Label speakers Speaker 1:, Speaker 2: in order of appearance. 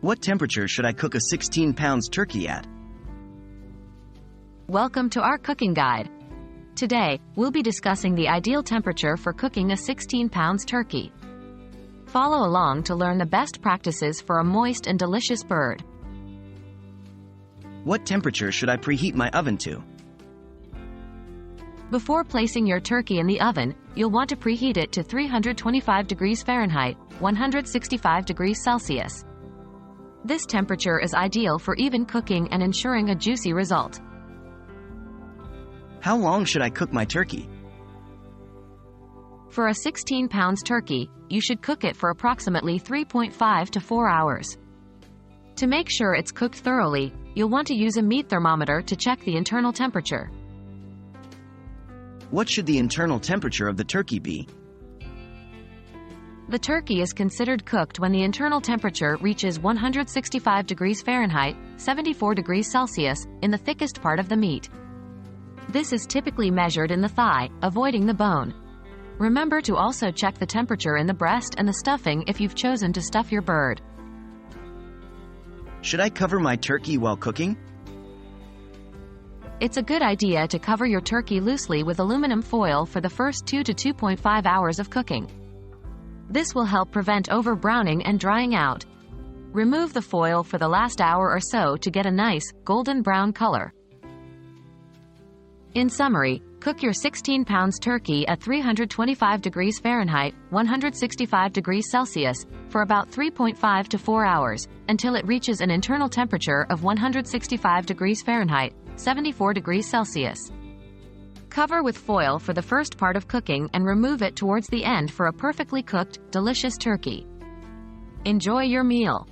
Speaker 1: What temperature should I cook a 16 pounds turkey at?
Speaker 2: Welcome to our cooking guide. Today, we'll be discussing the ideal temperature for cooking a 16 pounds turkey. Follow along to learn the best practices for a moist and delicious bird.
Speaker 1: What temperature should I preheat my oven to?
Speaker 2: Before placing your turkey in the oven, you'll want to preheat it to 325 degrees Fahrenheit, 165 degrees Celsius. This temperature is ideal for even cooking and ensuring a juicy result.
Speaker 1: How long should I cook my turkey?
Speaker 2: For a 16 pounds turkey, you should cook it for approximately 3.5 to 4 hours. To make sure it's cooked thoroughly, you'll want to use a meat thermometer to check the internal temperature.
Speaker 1: What should the internal temperature of the turkey be?
Speaker 2: The turkey is considered cooked when the internal temperature reaches 165 degrees Fahrenheit, 74 degrees Celsius, in the thickest part of the meat. This is typically measured in the thigh, avoiding the bone. Remember to also check the temperature in the breast and the stuffing if you've chosen to stuff your bird.
Speaker 1: Should I cover my turkey while cooking?
Speaker 2: It's a good idea to cover your turkey loosely with aluminum foil for the first 2 to 2.5 hours of cooking. This will help prevent over-browning and drying out. Remove the foil for the last hour or so to get a nice, golden brown color. In summary, cook your 16 pounds turkey at 325 degrees Fahrenheit, 165 degrees Celsius, for about 3.5 to 4 hours, until it reaches an internal temperature of 165 degrees Fahrenheit, 74 degrees Celsius. Cover with foil for the first part of cooking and remove it towards the end for a perfectly cooked, delicious turkey. Enjoy your meal.